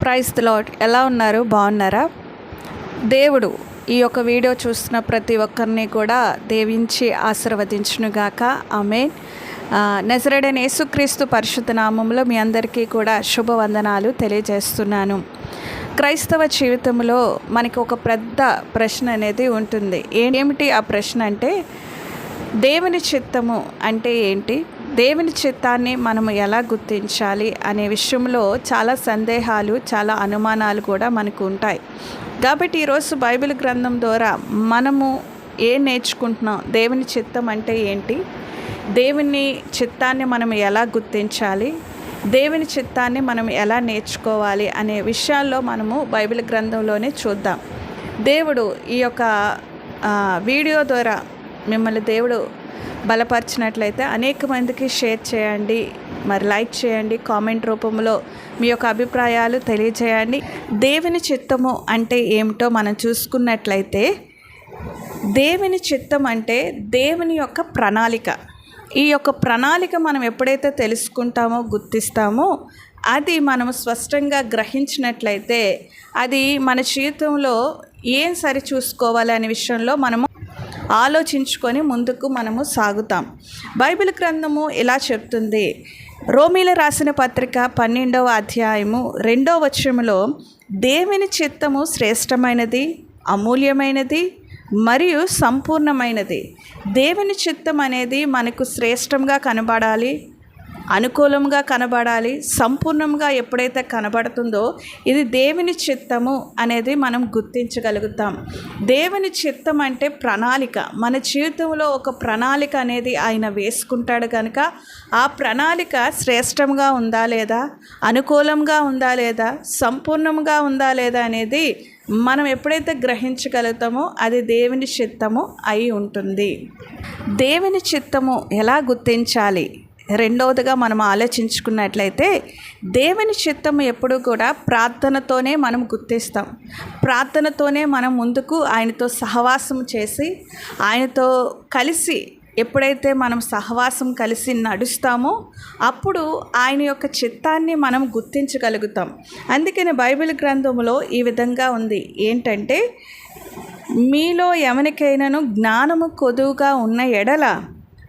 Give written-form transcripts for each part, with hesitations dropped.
Praise the lord. ఎలా ఉన్నారు? బాగున్నారా? దేవుడు ఈ యొక్క వీడియో చూస్తున్న ప్రతి ఒక్కరిని కూడా దీవించి ఆశీర్వదించునుగాక. ఆమేన్. నజరేయుడైన యేసుక్రీస్తు పరిశుద్ధ నామములో మీ అందరికీ కూడా శుభవందనాలు తెలియజేస్తున్నాను. క్రైస్తవ జీవితంలో మనకి ఒక పెద్ద ప్రశ్న అనేది ఉంటుంది. ఏమిటి ఆ ప్రశ్న అంటే, దేవుని చిత్తము అంటే ఏంటి, దేవుని చిత్తాన్ని మనము ఎలా గుర్తించాలి అనే విషయంలో చాలా సందేహాలు, చాలా అనుమానాలు కూడా మనకు ఉంటాయి. కాబట్టి ఈరోజు బైబిల్ గ్రంథం ద్వారా మనము ఏం నేర్చుకుంటున్నాం, దేవుని చిత్తం అంటే ఏంటి, దేవుని చిత్తాన్ని మనం ఎలా గుర్తించాలి, దేవుని చిత్తాన్ని మనం ఎలా నేర్చుకోవాలి అనే విషయాల్లో మనము బైబిల్ గ్రంథంలోనే చూద్దాం. దేవుడు ఈ యొక్క వీడియో ద్వారా మిమ్మల్ని దేవుడు బలపరిచినట్లయితే అనేక మందికి షేర్ చేయండి, మరి లైక్ చేయండి, కామెంట్ రూపంలో మీ యొక్క అభిప్రాయాలు తెలియజేయండి. దేవుని చిత్తము అంటే ఏమిటో మనం చూసుకున్నట్లయితే, దేవుని చిత్తం అంటే దేవుని యొక్క ప్రణాళిక. ఈ యొక్క ప్రణాళిక మనం ఎప్పుడైతే తెలుసుకుంటామో, గుర్తిస్తామో, అది మనం స్పష్టంగా గ్రహించినట్లయితే అది మన జీవితంలో ఏం సరి చూసుకోవాలి అనే విషయంలో మనము ఆలోచించుకొని ముందుకు మనము సాగుతాం. బైబిల్ గ్రంథము ఇలా చెప్తుంది. రోమీలు రాసిన పత్రిక 12వ అధ్యాయము 2వ వచనములో, దేవుని చిత్తము శ్రేష్టమైనది, అమూల్యమైనది మరియు సంపూర్ణమైనది. దేవుని చిత్తం అనేది మనకు శ్రేష్టంగా కనబడాలి, అనుకూలంగా కనబడాలి. సంపూర్ణంగా ఎప్పుడైతే కనబడుతుందో ఇది దేవుని చిత్తము అనేది మనం గుర్తించగలుగుతాం. దేవుని చిత్తం అంటే ప్రణాళిక. మన జీవితంలో ఒక ప్రణాళిక అనేది ఆయన వేసుకుంటాడు కనుక ఆ ప్రణాళిక శ్రేష్టంగా ఉందా లేదా, అనుకూలంగా ఉందా లేదా, సంపూర్ణంగా ఉందా లేదా అనేది మనం ఎప్పుడైతే గ్రహించగలుగుతామో అది దేవుని చిత్తము అయి ఉంటుంది. దేవుని చిత్తము ఎలా గుర్తించాలి? రెండవదిగా మనం ఆలోచించుకున్నట్లయితే, దేవుని చిత్తము ఎప్పుడు కూడా ప్రార్థనతోనే మనం గుర్తిస్తాం. ప్రార్థనతోనే మనం ముందుకు ఆయనతో సహవాసం చేసి, ఆయనతో కలిసి ఎప్పుడైతే మనం సహవాసం కలిసి నడుస్తామో అప్పుడు ఆయన యొక్క చిత్తాన్ని మనం గుర్తించగలుగుతాం. అందుకని బైబిల్ గ్రంథంలో ఈ విధంగా ఉంది. ఏంటంటే, మీలో ఎవరికైనాను జ్ఞానము కొదువుగా ఉన్న ఎడల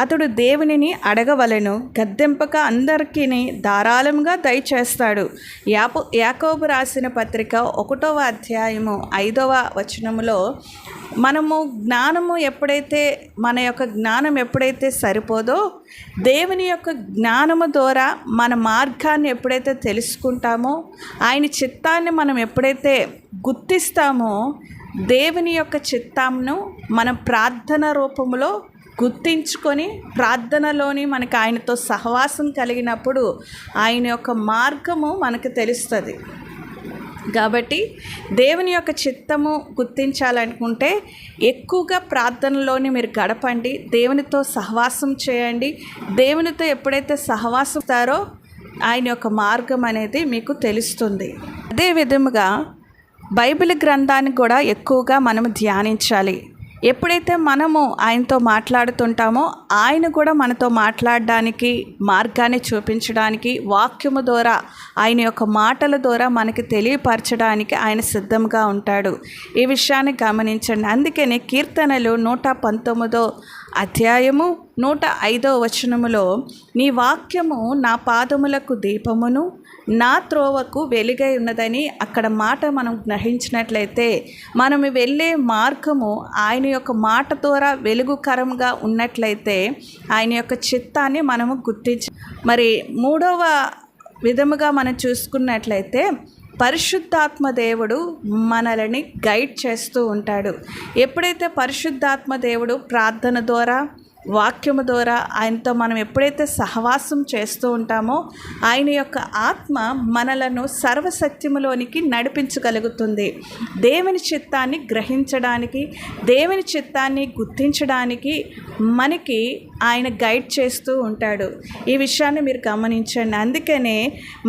అతడు దేవునిని అడగవలెను, గద్దెంపక అందరికీ ధారాళంగా దయచేస్తాడు. యాకోబు రాసిన పత్రిక 1వ అధ్యాయము 5వ వచనములో మనము జ్ఞానము ఎప్పుడైతే, మన యొక్క జ్ఞానం ఎప్పుడైతే సరిపోదో, దేవుని యొక్క జ్ఞానము ద్వారా మన మార్గాన్ని ఎప్పుడైతే తెలుసుకుంటామో, ఆయన చిత్తాన్ని మనం ఎప్పుడైతే గుర్తిస్తామో, దేవుని యొక్క చిత్తాన్ని మనం ప్రార్థన రూపంలో గుర్తించుకొని ప్రార్థనలోని మనకు ఆయనతో సహవాసం కలిగినప్పుడు ఆయన యొక్క మార్గము మనకు తెలుస్తుంది. కాబట్టి దేవుని యొక్క చిత్తము గుర్తించాలనుకుంటే ఎక్కువగా ప్రార్థనలోని మీరు గడపండి, దేవునితో సహవాసం చేయండి. దేవునితో ఎప్పుడైతే సహవాసతారో ఆయన యొక్క మార్గం అనేది మీకు తెలుస్తుంది. అదే విధముగా బైబిల్ గ్రంథాన్ని కూడా ఎక్కువగా మనం ధ్యానించాలి. ఎప్పుడైతే మనము ఆయనతో మాట్లాడుతుంటామో ఆయన కూడా మనతో మాట్లాడడానికి, మార్గాన్ని చూపించడానికి, వాక్యము ద్వారా, ఆయన యొక్క మాటల ద్వారా మనకి తెలియపరచడానికి ఆయన సిద్ధంగా ఉంటాడు. ఈ విషయాన్ని గమనించండి. అందుకని కీర్తనలు 119వ అధ్యాయము 105వ వచనములో, నీ వాక్యము నా పాదములకు దీపమును, నా త్రోవకు వెలుగై ఉన్నదని అక్కడ మాట మనం గ్రహించినట్లయితే, మనం వెళ్ళే మార్గము ఆయన యొక్క మాట ద్వారా వెలుగుకరంగా ఉన్నట్లయితే ఆయన యొక్క చిత్తాన్ని మనము గుర్తించి, మరి మూడవ విధముగా మనం చూసుకున్నట్లయితే పరిశుద్ధాత్మ దేవుడు మనల్ని గైడ్ చేస్తూ ఉంటాడు. ఎప్పుడైతే పరిశుద్ధాత్మ దేవుడు ప్రార్థన ద్వారా, వాక్యము ద్వారా ఆయనతో మనం ఎప్పుడైతే సహవాసం చేస్తూ ఉంటామో ఆయన యొక్క ఆత్మ మనలను సర్వసత్యములోనికి నడిపించగలుగుతుంది. దేవుని చిత్తాన్ని గ్రహించడానికి, దేవుని చిత్తాన్ని గుర్తించడానికి మనకి ఆయన గైడ్ చేస్తూ ఉంటాడు. ఈ విషయాన్ని మీరు గమనించండి. అందుకనే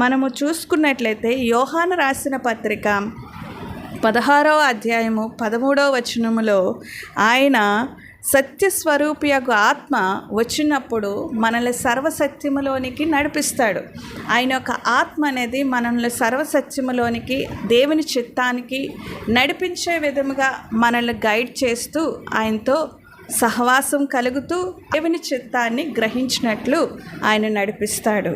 మనము చూసుకున్నట్లయితే యోహాను రాసిన పత్రిక 16వ అధ్యాయము 13వ వచనములో ఆయన సత్యస్వరూపియగు ఆత్మ వచ్చినప్పుడు మనల్ని సర్వసత్యములోనికి నడిపిస్తాడు. ఆయన యొక్క ఆత్మ అనేది మనల్ని సర్వసత్యములోనికి, దేవుని చిత్తానికి నడిపించే విధముగా మనల్ని గైడ్ చేస్తూ, ఆయనతో సహవాసం కలుగుతూ దేవుని చిత్తాన్ని గ్రహించినట్లు ఆయన నడిపిస్తాడు.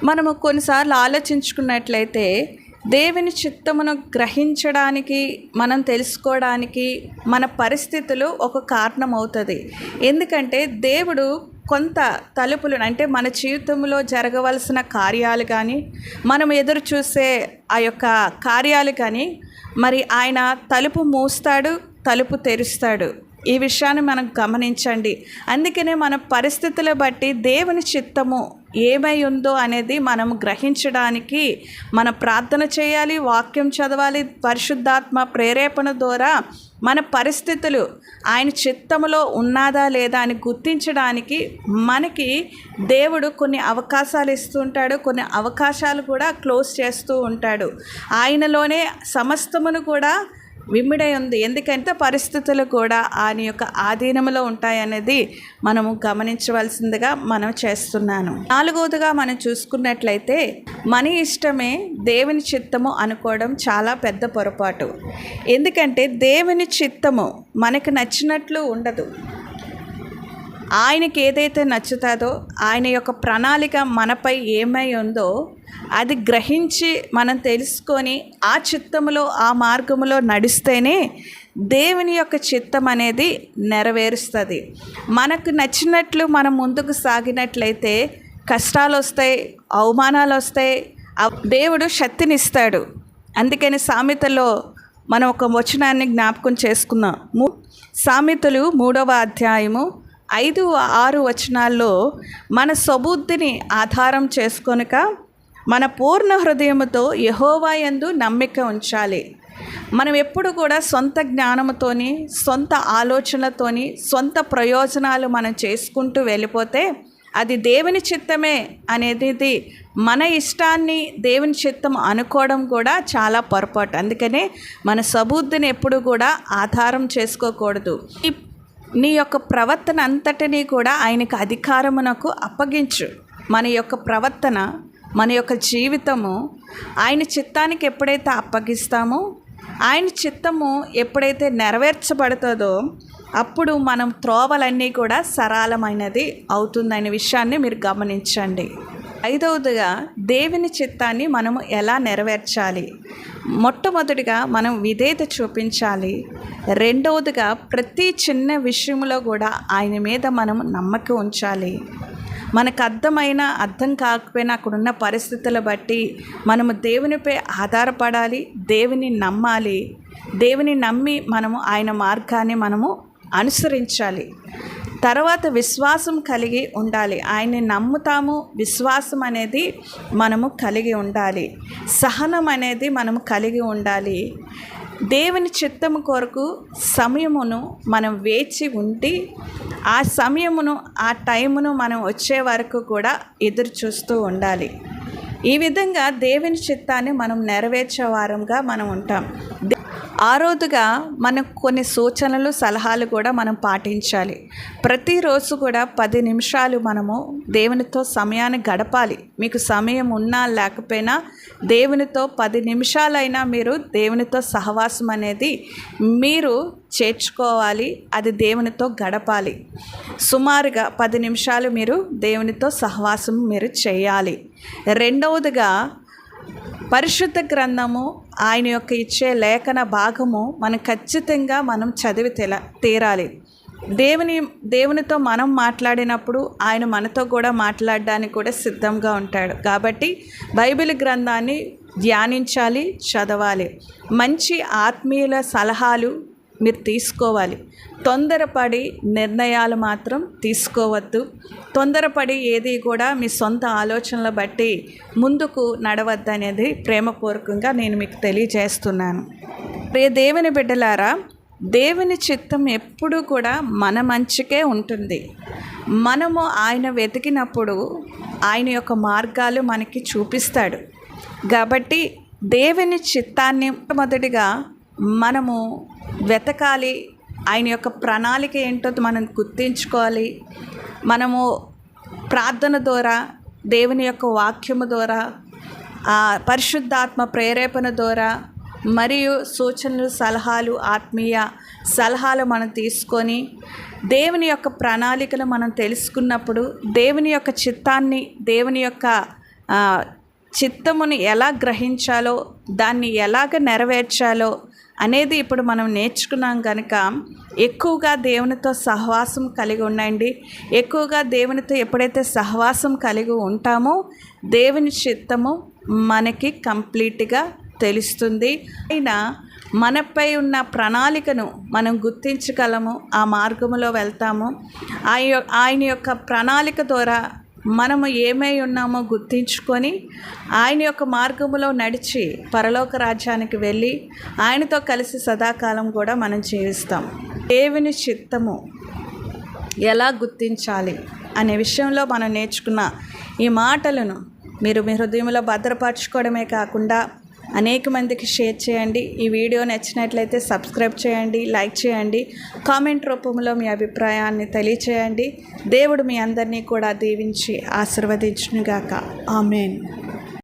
మనము కొన్నిసార్లు ఆలోచించుకున్నట్లయితే దేవుని చిత్తమును గ్రహించడానికి, మనం తెలుసుకోవడానికి మన పరిస్థితులు ఒక కారణం అవుతుంది. ఎందుకంటే దేవుడు కొంత తలుపులు, అంటే మన జీవితంలో జరగవలసిన కార్యాలు కానీ, మనం ఎదురు చూసే ఆ యొక్క కార్యాలు కానీ, మరి ఆయన తలుపు మూస్తాడు, తలుపు తెరుస్తాడు. ఈ విషయాన్ని మనం గమనించండి. అందుకనే మన పరిస్థితుల బట్టి దేవుని చిత్తము ఏమై ఉందో అనేది మనం గ్రహించడానికి మన ప్రార్థన చేయాలి, వాక్యం చదవాలి. పరిశుద్ధాత్మ ప్రేరేపణ ద్వారా మన పరిస్థితులు ఆయన చిత్తములో ఉన్నదా లేదా అని గుర్తించడానికి మనకి దేవుడు కొన్ని అవకాశాలు ఇస్తూ ఉంటాడు, కొన్ని అవకాశాలు కూడా క్లోజ్ చేస్తూ ఉంటాడు. ఆయనలోనే సమస్తమును కూడా విమ్మిడై ఉంది. ఎందుకంటే పరిస్థితులు కూడా ఆయన యొక్క ఆధీనంలో ఉంటాయనేది మనము గమనించవలసిందిగా మనం చేస్తున్నాను. 4వదిగా మనం చూసుకున్నట్లయితే మన ఇష్టమే దేవుని చిత్తము అనుకోవడం చాలా పెద్ద పొరపాటు. ఎందుకంటే దేవుని చిత్తము మనకు నచ్చినట్లు ఉండదు. ఆయనకి ఏదైతే నచ్చుతుందో, ఆయన యొక్క ప్రణాళిక మనపై ఏమై ఉందో అది గ్రహించి మనం తెలుసుకొని ఆ చిత్తములో, ఆ మార్గములో నడిస్తేనే దేవుని యొక్క చిత్తం అనేది నెరవేరుస్తుంది. మనకు నచ్చినట్లు మనం ముందుకు సాగినట్లయితే కష్టాలు వస్తాయి, అవమానాలు వస్తాయి, దేవుడు శక్తినిస్తాడు. అందుకని సామెతలో మనం ఒక వచనాన్ని జ్ఞాపకం చేసుకుందాం. సామెతలు 3వ అధ్యాయము 5-6 వచనాల్లో, మన సుబుద్ధిని ఆధారం చేసుకొనక మన పూర్ణ హృదయముతో యెహోవా యందు నమ్మిక ఉంచాలి. మనం ఎప్పుడు కూడా సొంత జ్ఞానంతోని, సొంత ఆలోచనలతోని, సొంత ప్రయోజనాలు మనం చేసుకుంటూ వెళ్ళిపోతే అది దేవుని చిత్తమే అనేది, మన ఇష్టాన్ని దేవుని చిత్తం అనుకోవడం కూడా చాలా పొరపాటు. అందుకనే మన సుబుద్ధిని ఎప్పుడు కూడా ఆధారం చేసుకోకూడదు. నీ యొక్క ప్రవర్తన అంతటినీ కూడా ఆయనకు అధికారమునకు అప్పగించు. మన యొక్క ప్రవర్తన, మన యొక్క జీవితము ఆయన చిత్తానికి ఎప్పుడైతే అప్పగిస్తామో, ఆయన చిత్తము ఎప్పుడైతే నెరవేర్చబడుతుందో అప్పుడు మనం త్రోవలన్నీ కూడా సరళమైనది అవుతుందనే విషయాన్ని మీరు గమనించండి. 5వదిగా దేవుని చిత్తాన్ని మనము ఎలా నెరవేర్చాలి? మొట్టమొదటిగా మనం విధేయత చూపించాలి. 2వదిగా ప్రతి చిన్న విషయంలో కూడా ఆయన మీద మనం నమ్మకం ఉంచాలి. మనకు అర్థం కాకపోయినా అక్కడున్న పరిస్థితుల బట్టి మనము దేవునిపై ఆధారపడాలి, దేవుని నమ్మాలి. దేవుని నమ్మి మనము ఆయన మార్గాన్ని మనము అనుసరించాలి. తర్వాత విశ్వాసం కలిగి ఉండాలి. ఆయన్ని నమ్ముతాము, విశ్వాసం అనేది మనము కలిగి ఉండాలి. సహనం అనేది మనము కలిగి ఉండాలి. దేవుని చిత్తము కొరకు సమయమును మనం వేచి ఉండి, ఆ సమయమును, ఆ టైమును మనం వచ్చే వరకు కూడా ఎదురు చూస్తూ ఉండాలి. ఈ విధంగా దేవుని చిత్తాన్ని మనం నెరవేర్చే వారంగా మనం ఉంటాం. 6వదిగా మనం కొన్ని సూచనలు, సలహాలు కూడా మనం పాటించాలి. ప్రతిరోజు కూడా 10 నిమిషాలు మనము దేవునితో సమయాన్ని గడపాలి. మీకు సమయం ఉన్నా లేకపోయినా దేవునితో 10 నిమిషాలైనా మీరు దేవునితో సహవాసం అనేది మీరు చేర్చుకోవాలి. అది దేవునితో గడపాలి. సుమారుగా 10 నిమిషాలు మీరు దేవునితో సహవాసం మీరు చేయాలి. 2వదిగా పరిశుద్ధ గ్రంథము, ఆయన యొక్క ఇచ్చే లేఖన భాగము మనం ఖచ్చితంగా మనం చదివి తీరాలి. దేవునితో మనం మాట్లాడినప్పుడు ఆయన మనతో కూడా మాట్లాడడానికి కూడా సిద్ధంగా ఉంటాడు. కాబట్టి బైబిల్ గ్రంథాన్ని ధ్యానించాలి, చదవాలి. మంచి ఆత్మీయుల సలహాలు మీరు తీసుకోవాలి. తొందరపడి నిర్ణయాలు మాత్రం తీసుకోవద్దు. తొందరపడి ఏది కూడా మీ సొంత ఆలోచనలు బట్టి ముందుకు నడవద్దనేది ప్రేమపూర్వకంగా నేను మీకు తెలియజేస్తున్నాను. దేవుని బిడ్డలారా, దేవుని చిత్తం ఎప్పుడూ కూడా మన మంచికే ఉంటుంది. మనము ఆయన వెతికినప్పుడు ఆయన యొక్క మార్గాలు మనకి చూపిస్తాడు. కాబట్టి దేవుని చిత్తాన్ని మొదటిగా మనము వెతకాలి, ఆయన యొక్క ప్రణాళిక ఏంటో మనం గుర్తించుకోవాలి. మనము ప్రార్థన ద్వారా, దేవుని యొక్క వాక్యము ద్వారా, పరిశుద్ధాత్మ ప్రేరేపణ ద్వారా మరియు సూచనలు, సలహాలు, ఆత్మీయ సలహాలు మనం తీసుకొని దేవుని యొక్క ప్రణాళికలు మనం తెలుసుకున్నప్పుడు దేవుని యొక్క చిత్తాన్ని, దేవుని యొక్క చిత్తమును ఎలా గ్రహించాలో, దాన్ని ఎలాగ నెరవేర్చాలో అనేది ఇప్పుడు మనం నేర్చుకున్నాం కనుక ఎక్కువగా దేవునితో సహవాసం కలిగి ఉండండి. ఎక్కువగా దేవునితో ఎప్పుడైతే సహవాసం కలిగి ఉంటామో దేవుని చిత్తము మనకి కంప్లీట్గా తెలుస్తుంది. అయినా మనపై ఉన్న ప్రణాళికను మనం గుర్తించగలము, ఆ మార్గంలో వెళ్తాము. ఆయన యొక్క ప్రణాళిక ద్వారా మనము ఏమై ఉన్నామో గుర్తించుకొని ఆయన యొక్క మార్గములో నడిచి పరలోక రాజ్యానికి వెళ్ళి ఆయనతో కలిసి సదాకాలం కూడా మనం జీవిస్తాం. దేవుని చిత్తము ఎలా గుర్తించాలి అనే విషయంలో మనం నేర్చుకున్న ఈ మాటలను మీరు మీ హృదయంలో భద్రపరచుకోవడమే కాకుండా అనేక మందికి షేర్ చేయండి. ఈ వీడియో నచ్చినట్లయితే సబ్స్క్రైబ్ చేయండి, లైక్ చేయండి, కామెంట్ రూపంలో మీ అభిప్రాయాన్ని తెలియచేయండి. దేవుడు మీ అందరినీ కూడా దీవించి ఆశీర్వదించునుగాక. ఆమేన్.